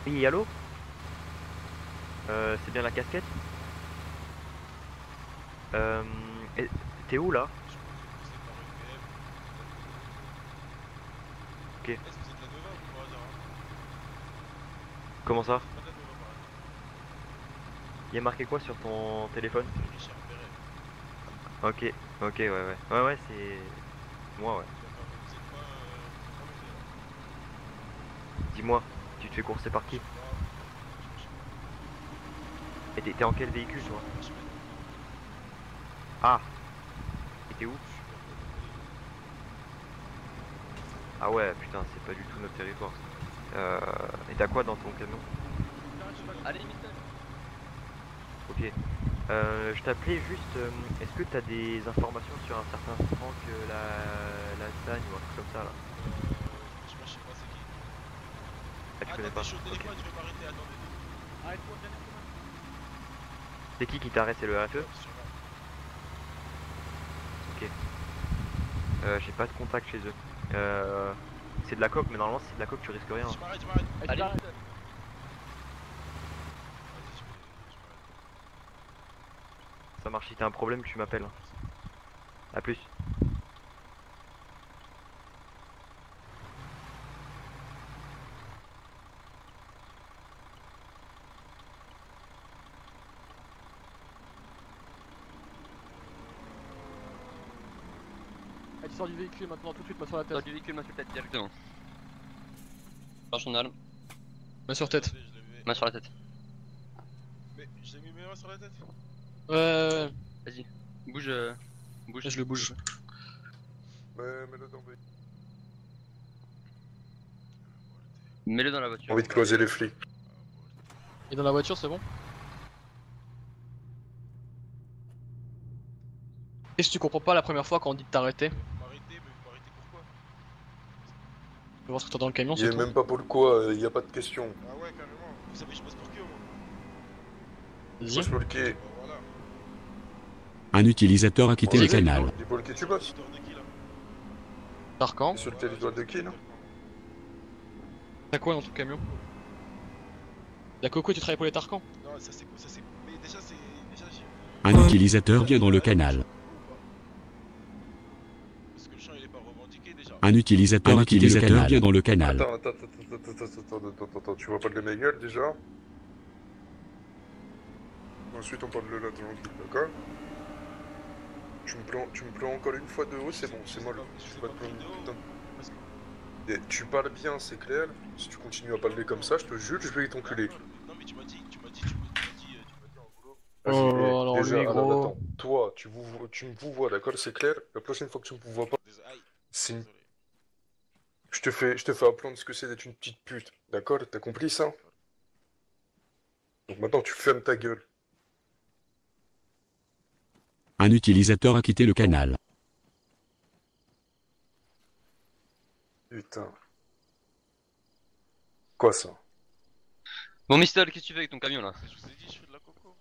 Oui, allô? C'est bien la casquette? Euh, et- T'es où là? Je pensais par une PM. Ok. Est-ce que vous êtes de la Nova ou par hasard, hein? Comment ça? Vous êtes pas de la Nova par hasard? Y a marqué quoi sur ton téléphon? Richard Perret. Ok, ok, ouais, ouais. Ouais, ouais, c'est moi, ouais. D'accord, mais vous êtes pas logé là. Dis-moi, tu te fais courser par Je qui? sais pas, je sais pas. Et t'es en quel Je véhicule suis toi? en H-Man. Ah, et t'es où? Je suis vers Bonne-Année. Ah ouais, putain, c'est pas du tout notre territoire ça. Et t'as quoi dans ton camion? J'ai de la Allez, coco. Mister. Ok. Je t'appelais juste, est-ce que t'as des informations sur un certain Franck la Sagne ou un truc comme ça là? Franchement, je sais pas c'est qui. Ah, tu connais Attendez, je pas? suis au Ok. téléphone, je vais m'arrêter, attendez 2 secondes. Arrête-toi, viens avec moi. C'est qui t'arrête? C'est le RFE? Ouais, sûrement. Ok. J'ai pas de contact chez eux. C'est de la coque, mais normalement si c'est de la coque tu risques rien, Vas-y, hein. je m'arrête, je m'arrête. Allez, Mister. Vas-y, je m'arrête. Ça marche, si t'as un problème tu m'appelles, hein. Merci. A plus. Ah, tu sors du véhicule maintenant, tout de suite, main sur la Sors tête. du véhicule, main sur la tête directement. Change ton arme, Main sur tête. Attendez, je l'ai mis. main sur la tête. Mais j'ai mis mes mains sur la tête. Ouais, Vas-y, bouge, bouge. je le bouge. Ouais, mets-le dans le... Mets-le dans la voiture. Envie de closer les flics. Et dans la voiture, c'est bon? Qu'est-ce que tu comprends pas la première fois quand on dit de t'arrêter? Vous m'arrêtez, mais vous m'arrêtez pourquoi? Je vais voir ce que t'as dans le camion, Il c'est est tout. même pas pour le quoi, y a pas de question. Ah ouais, carrément. Vous savez, je passe pour qui au moins? Moi Vas-y. je peux le quai. Bah voilà. Un utilisateur a quitté Ouais, le Vas-y. canal. dis pour le quai tu Sur le bosses. territoire de qui là? Tarkan. Sur le Voilà, territoire je de passe qui pour là? Tarkan. T'as quoi dans ton camion? La coco, tu travailles pour les Tarkans? Non, ça c'est quoi? Ça c'est. Mais déjà, c'est. Déjà, j'ai. Un utilisateur vient dans le canal. Parce que le champ il est pas revendiqué déjà. Un utilisateur a quitté le canal. Vient dans le canal. Attends, tu vois pas de mes gueules déjà? Ensuite on parle de là tranquille, d'accord? Tu me plans encore une fois de haut, c'est bon, c'est molle. Je Je vous vais ai pas pas te pris plaindre de une haut. putain Parce que. de... Tu parles bien, c'est clair. Si tu continues à parler comme ça, je te jure, je vais t'enculer. D'accord, mais. Non, mais tu m'as dit en gros. Vas-y, Oh, alors déjà, lui, alors gros. attends. Toi, tu me vous vois, d'accord? C'est clair? La prochaine fois que tu me vois pas, Désolé. Aïe. c'est une- Désolé. je te fais apprendre ce que c'est d'être une petite pute, d'accord? T'as compris ça? D'accord. Donc maintenant, tu fermes ta gueule. Un utilisateur a quitté le canal. Putain. Quoi ça? Bon, Mister, qu'est-ce que tu fais avec ton camion là? Mais je vous ai dit, je fais de la coco.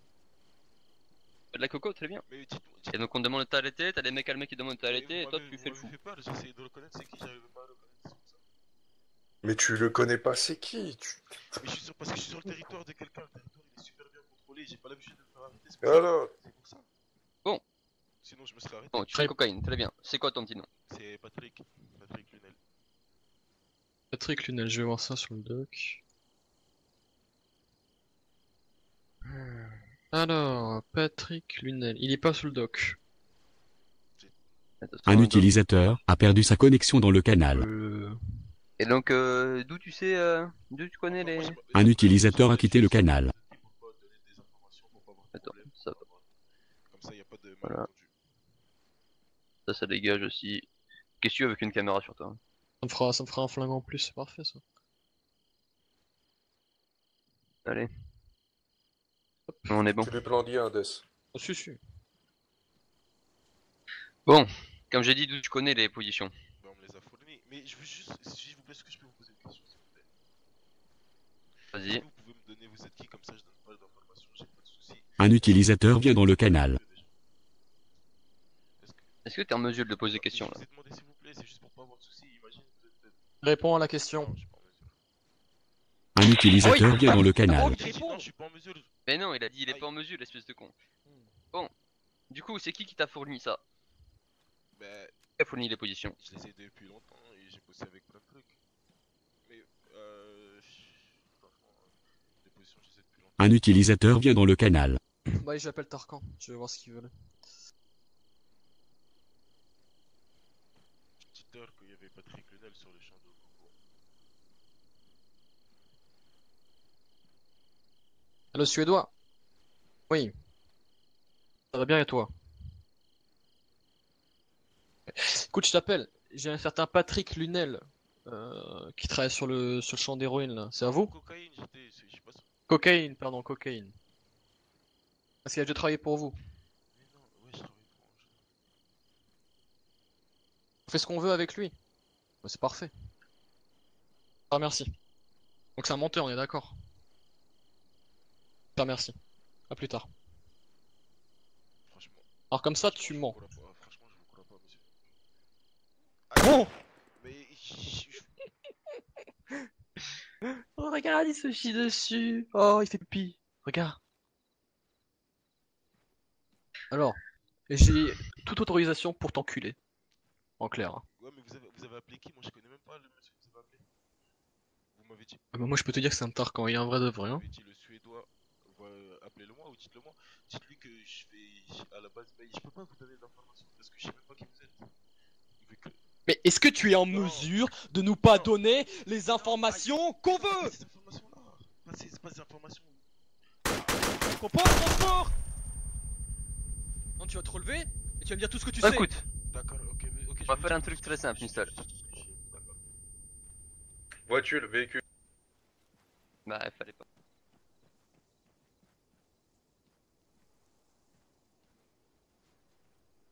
De la coco, très bien. Mais dites-moi. Et donc on te demande de t'arrêter, t'as des mecs calmés qui demandent de t'arrêter, et toi tu fais le Vous fou. m'avez fait peur, j'essayais de reconnaître c'est qui, j'arrive pas à le reconnaître, c'est pour ça. Mais tu le connais pas, c'est qui? Mais je suis sûr, parce que je suis sur le territoire de quelqu'un, le territoire il est super bien contrôlé, j'ai pas l'habitude de me faire arrêter, c'est pour ça. Alors, C'est pour ça. Bon. Sinon je me serais arrêté. Bon, tu fais cocaïne, très bien. C'est quoi ton petit nom? C'est Patrick. Patrick Lunel. Patrick Lunel, je vais voir ça sur le doc. Alors, Patrick Lunel, il est pas sous le doc. Attends, Un utilisateur a perdu sa connexion dans le canal. Et donc, d'où tu sais, d'où tu connais les... Un utilisateur a quitté le canal. Pour pas donner des informations, pour pas avoir de Attends, problème. ça, Comme ça y a pas de voilà. malentendu. Ça dégage aussi. Qu'est-ce que tu veux avec une caméra sur toi? Ça me fera un flingue en plus, c'est parfait ça. Allez. On est bon. tu les plans bien, Des. Oh, si. Bon, comme j'ai dit, d'où tu connais les positions? Bah, on me les a fournis. Mais je veux juste, s'il vous plaît, est-ce que je peux vous poser une question, s'il vous plaît? Est-ce Vas-y. que vous pouvez me donner vous êtes qui, comme ça je donne pas d'informations, j'ai pas de soucis. Un utilisateur vient dans le canal. Est-ce que... Est-ce que tu es en mesure de poser Mais question je là? vous ai demandé s'il vous plaît, c'est juste pour pas avoir de soucis, imagine vous êtes... Réponds à la question. Non, je suis pas en mesure. Un utilisateur vient dans le canal. J'ai dit non, je suis pas en mesure. Mais non, il a dit il est pas en mesure, l'espèce de con. Bon, du coup, c'est qui t'a fourni ça? Bah, Qui a fourni les positions? je les ai depuis longtemps et j'ai bossé avec plein de trucs. Mais, franchement, les positions, je les ai depuis longtemps. Un utilisateur vient dans le canal. Bah, j'appelle Tarkan, je vais voir ce qu'ils veulent. Dites-leur qu'il y avait Patrick Lunel sur les champs de coco. Le Suédois? Oui. Ça va bien et toi? Écoute, je t'appelle. J'ai un certain Patrick Lunel qui travaille sur le champ d'héroïne là. C'est à vous? Cocaïne, j'ai pas ça. Cocaïne, pardon, cocaïne. Parce qu'il a déjà travaillé pour vous. Mais non, ouais, je travaille pour un jeu. On fait ce qu'on veut avec lui. Bah, c'est parfait. Ah, merci. Donc c'est un menteur, on est d'accord. Ah, merci. À plus tard. Franchement. Alors comme ça, Franchement, tu je mens. vous crois pas. Franchement, je vous crois pas, monsieur. Bon. Mais Oh, regarde, il se chie dessus. Oh, il fait pipi. Regarde. Alors, j'ai toute autorisation pour t'enculer. En clair. Hein. ouais, mais vous avez appelé qui? Moi, je connais même pas le monsieur que vous avez appelé. Vous m'avez dit. Ah bah, moi, je peux te dire que c'est un Tarkan, il est un vrai de vrai. Vous Hein. m'avez dit le suédois. Appelez-le moi ou dites-le moi. Dites-lui que je vais à la base. Mais je peux pas vous donner d'informations parce que je sais même pas qui vous êtes. Vu que... Mais est-ce que tu es en Non. mesure de nous pas Non. donner les informations qu'on veut? Ces informations-là. C'est pas des informations. Tu comprends, transport? Non, tu vas te relever et tu vas me dire tout ce que tu sais. Écoute, D'accord, ok. on va faire un truc très simple, Mister. D'accord. Voiture, véhicule. Bah, il fallait pas.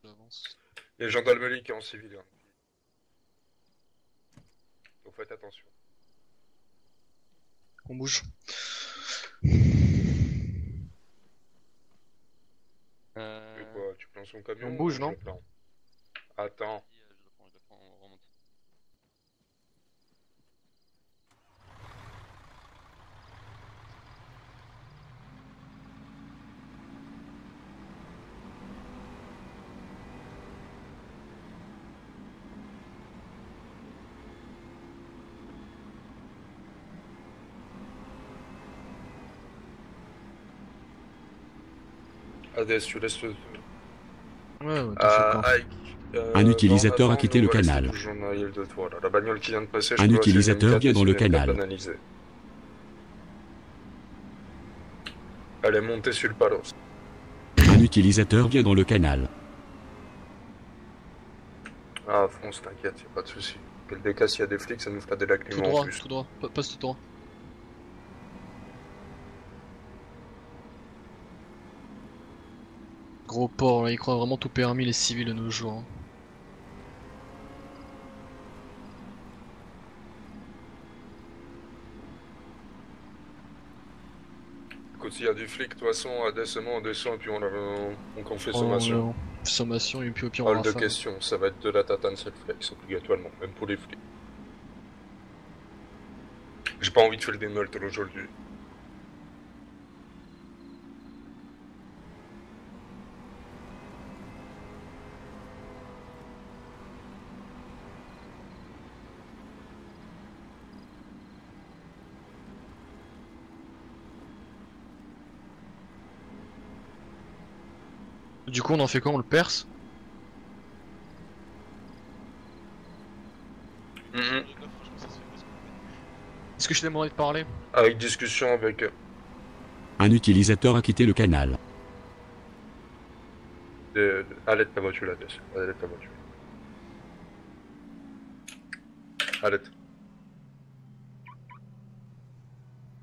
J'avance. Il y a gendarmerie qui est en civil. Hein. Donc faites attention. On bouge. Et quoi, tu prends son camion On bouge, ou non je le prends? Attends. Je le prends, on remonte. Hades, tu laisses le... Ouais, t'inquiète pas. Ike, Un utilisateur en a quitté le attendant, on va canal. rester toujours dans la île de toi, là. La bagnole qui vient de passer, je Un crois, utilisateur c'est une vient dans le M4 et c'est une canal. M4 banalisée. Elle est montée sur le palos. Un utilisateur vient dans le canal. Ah, fonce, t'inquiète, y'a pas de soucis. Quel des cas, s'il y a des flics, ça nous fera des Tout lacrymos en droit, plus. tout droit. Passe tout droit. Gros porc, là, ils croient vraiment tout permis les civils de nos jours. Hein. Écoute, s'il y a du flic, de toute façon, Hades et moi, on descend et puis on confie Oh, sommation. sommation et puis au pire on Hors de rafale. question, ça va être de la tatane cette flex, obligatoirement, même pour les flics. J'ai pas envie de faire des meurtres aujourd'hui. Du coup on en fait quoi? On le perce? Les gars, franchement, ça se fait pas ce que vous faites. Est-ce que je t'ai demandé de parler? Avec discussion avec... Un utilisateur a quitté le canal. Arrête ta voiture, Hades. Arrête ta voiture. Arrête.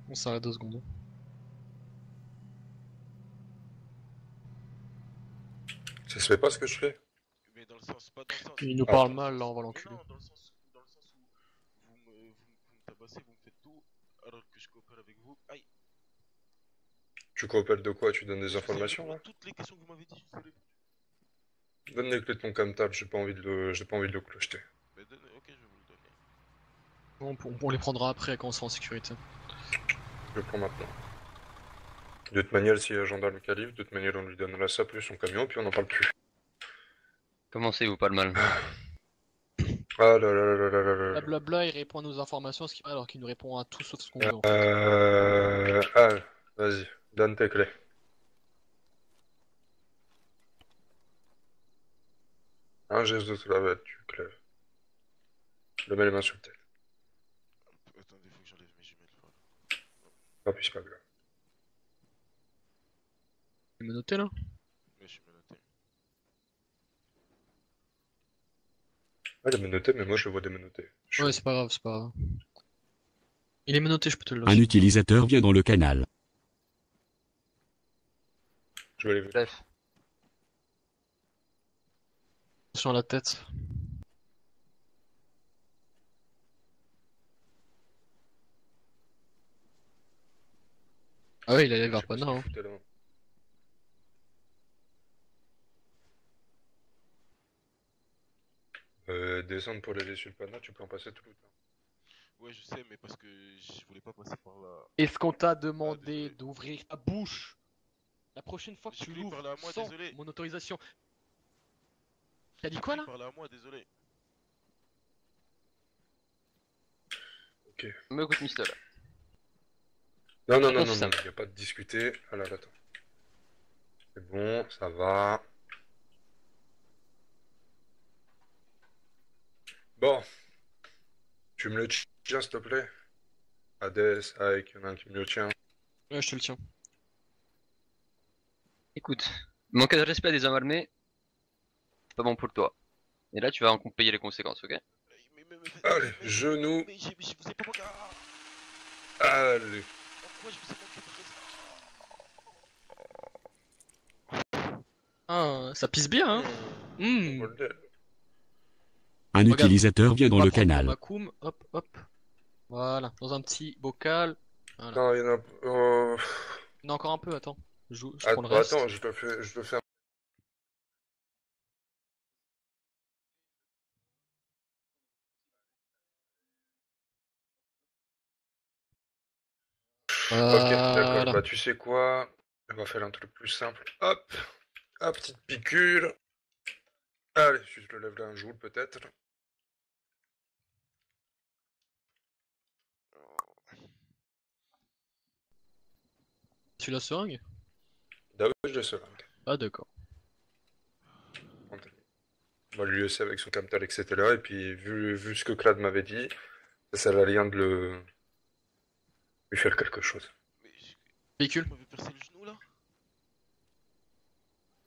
On s'arrête 2 secondes. Ça se fait pas ce que je fais? Mais dans le sens, pas dans le sens. Il nous Ah. parle mal là, on va l'enculer. Non, dans le sens où vous me tabassez, vous me faites tout, alors que je coopère avec vous. Aïe. Tu coopères de quoi? Tu donnes des Je vous ai informations, répondu là? à toutes les questions que vous m'avez dit, je vous ai répondu. Donne les clés de ton camtable, j'ai pas envie de le clocheter. Mais ok, je vais vous le donner. Bon, on les prendra après quand on sera en sécurité. Je le prends maintenant. De toute manière, s'il y a un gendarme qui arrive, de toute manière, on lui donnera ça plus son camion, puis on n'en parle plus. Commencez-vous pas le mal. Ah là là là là là là là. Blablabla, il répond à nos informations, alors qu'il nous répond à tout sauf ce qu'on veut en fait. Ah, vas-y, donne tes clés. Un geste de clavette, tu clèves. Je mets les mains sur le tête. Attendez, faut que j'enlève mes jumelles. Voilà. Ah, puis c'est pas grave. Tu me noter là? Ouais, je suis menotté. Ah, des menottés, mais moi je vois des menottés. Ouais, c'est pas grave, c'est pas grave. Il est menotté, je peux te le Un lâcher. utilisateur vient dans le canal. Je vais aller vérifier. Bref. Attention à la tête. Ah ouais, il allait vers Je sais pas ce Pana, qu'il hein. foutait là. Descendre pour aller sur le panneau, tu peux en passer tout le temps. Ouais, je sais, mais parce que je voulais pas passer par là. Est-ce qu'on t'a demandé désolé. d'ouvrir ta bouche? La prochaine fois que J'ai tu cru l'ouvres parler à moi, sans désolé. mon autorisation. T'as dit quoi là? Parlez à moi, désolé. Ok. Me écoute, Mistel. Non, non, Ah, non, c'est non, non, simple. y a pas de discuter. Alors, attends. C'est bon, ça va. Bon. Tu me le tiens, s'il te plaît? Hades, Ike, y'en a un qui me le tient. Ouais, je te le tiens. Écoute, manquer de respect des hommes armés, c'est pas bon pour toi. Et là, tu vas en payer les conséquences, ok? Allez, genoux. Mais je vous ai pas manqué. Allez. Pourquoi je vous ai manqué de respect? Ah, ça pisse bien, hein? Hmm. Bordel. Un Regarde. utilisateur vient dans On va le prendre canal. ton Macoum, hop, hop. Voilà, dans un petit bocal. Voilà. Non, il y en a. Il y en a encore un peu, attends. Je prends le reste. Attends, je le fais. Ok, d'accord. Voilà. Bah, tu sais quoi? On va faire un truc plus simple. Hop, ah, petite piqûre. Allez, tu te lèves là un jour peut-être. Tu la seringue? D'abord, je le seringue. Ah, d'accord. On va lui laisser avec son camtal, etc. Et puis, vu ce que Clad m'avait dit, ça sert à rien de lui faire quelque chose. Mais Véhicule. vous m'avez percé le genou là?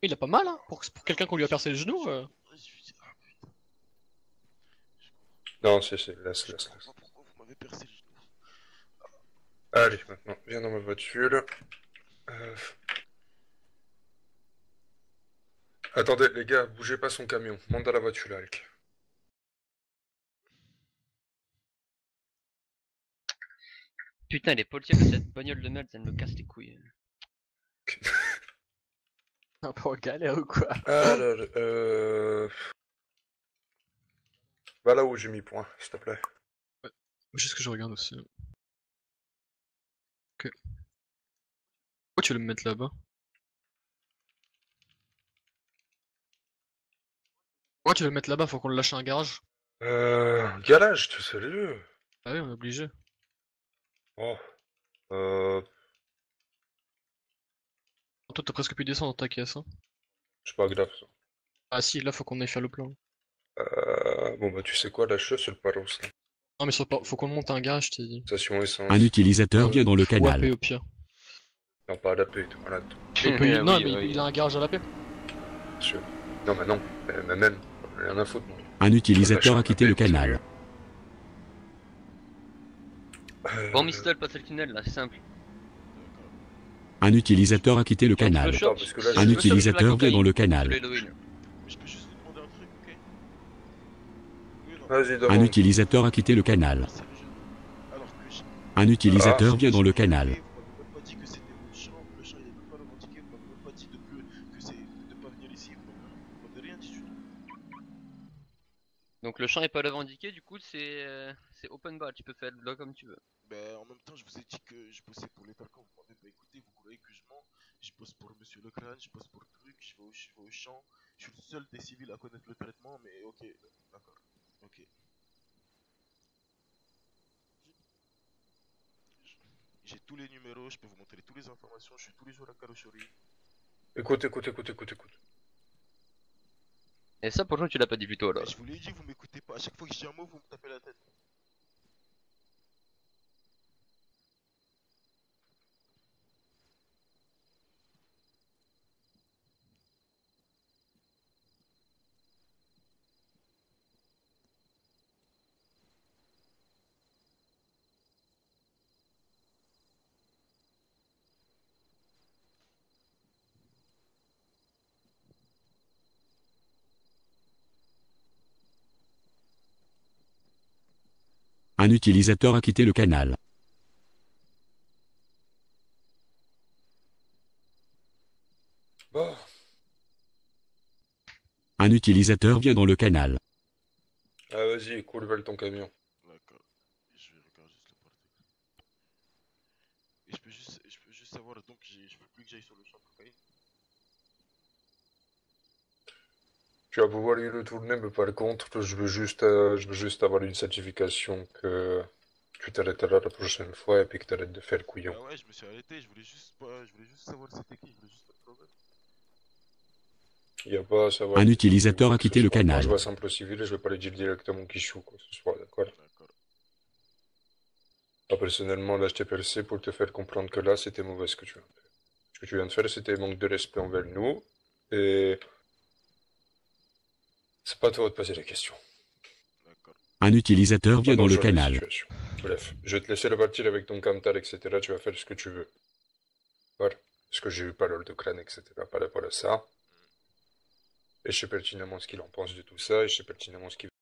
Il a pas mal, hein? Pour quelqu'un qu'on lui a percé le genou. Ah putain. Non, laisse. Je comprends pas pourquoi vous m'avez percé le genou. Allez, maintenant, viens dans ma voiture. Euh, Attendez, les gars, bougez pas son camion. Monte dans la voiture, Alec. Putain, les policiers de cette bagnole de merde, ça me casse les couilles. Un peu en galère ou quoi? Alors, va là où j'ai mis point, s'il te plaît. Juste que je regarde aussi. Ok. Pourquoi tu veux le mettre là-bas? Pourquoi tu veux le mettre là-bas? Faut qu'on le lâche à un garage? Garage, t'es sérieux? Ah oui, on est obligé. Oh. Toi, t'as presque pu descendre dans ta caisse, hein. C'est pas grave, ça. Ah si, là, faut qu'on aille faire le plan. Bon, bah, tu sais quoi, lâche sur le paros, là. Non, mais faut qu'on le monte à un garage, t'es dit. Station essence. Un utilisateur Ouais. vient dans le Ou canal. AP au pire. Non, pas à la paix, voilà, Non, Oui, mais oui. il a un garage à la paix. sûr. Non, mais non, mais même, rien à foutre, moi. Un utilisateur Lâche a quitté la le paix, canal. sérieux. Bon, Mistel, passe le tunnel là, c'est simple. Un utilisateur a quitté le Quand tu canal. veux choper, parce que là, si Un tu veux choper utilisateur la vient dans le cocaïne, canal. de l'héroïne. Mais je peux juste vous demander un truc, ok? Oui ou non? Vas-y, Un demande. utilisateur a quitté le canal. Percer le genou. Alors que je... Un utilisateur Ah, vient dans le canal. Vous m'avez même pas dit que c'était votre champ, le champ il est même pas revendiqué, vous m'avez même pas dit que c'est de pas venir ici, vous m'avez rien dit du tout. Donc le champ est pas revendiqué, du coup c'est c'est open bar, tu peux faire là comme tu veux. Ben, en même temps, je vous ai dit que je bossais pour les Tarkans, vous m'avez pas écouté, vous croyez que je mens. Je bosse pour Monsieur Leclerc, je bosse pour Truc, je vais au champ. Je suis le seul des civils à connaître le traitement, mais ok, d'accord, ok. J'ai tous les numéros, je peux vous montrer toutes les informations, je suis tous les jours à Karoshori. Écoute, écoute, écoute, écoute, écoute. Et ça, pourtant, tu l'as pas dit plus tôt, Mais alors. je vous l'ai dit, vous m'écoutez pas. À chaque fois que je dis un mot, vous me tapez la tête. Un utilisateur a quitté le canal. Bah, Un utilisateur vient dans le canal. ah vas-y, cool, vole ton camion. D'accord. Je regarde juste le portable. Et je peux juste savoir, donc je veux plus que j'aille sur le champ de cocaïne. Tu vas pouvoir y retourner, mais par contre, je veux juste avoir une certification que tu t'arrêteras la prochaine fois et puis que t'arrêtes de faire le couillon. Bah ouais, je me suis arrêté, je voulais juste pas, je voulais juste savoir c'était qui, je voulais juste pas de problème. Il n'y a pas à savoir. Un qui utilisateur ou quoi a que ce quitté le soit. Moi, canal. je vois simple civil et je vais pas lui dire directement qui je suis ou quoi que ce soit, d'accord? D'accord. Moi, personnellement, là, je t'ai percé pour te faire comprendre que là, c'était mauvais ce que tu viens de faire. Ce que tu viens de faire, c'était manque de respect envers nous et c'est pas à toi de poser les questions. D'accord. Un utilisateur vient Pas dans le dangereux, la canal. situation. Bref, je vais te laisser repartir avec ton camtar, etc. Tu vas faire ce que tu veux. Voilà. Parce que j'ai eu parole de crâne, etc. par rapport à ça. Et je sais pertinemment ce qu'il en pense de tout ça, et je sais pertinemment ce qu'il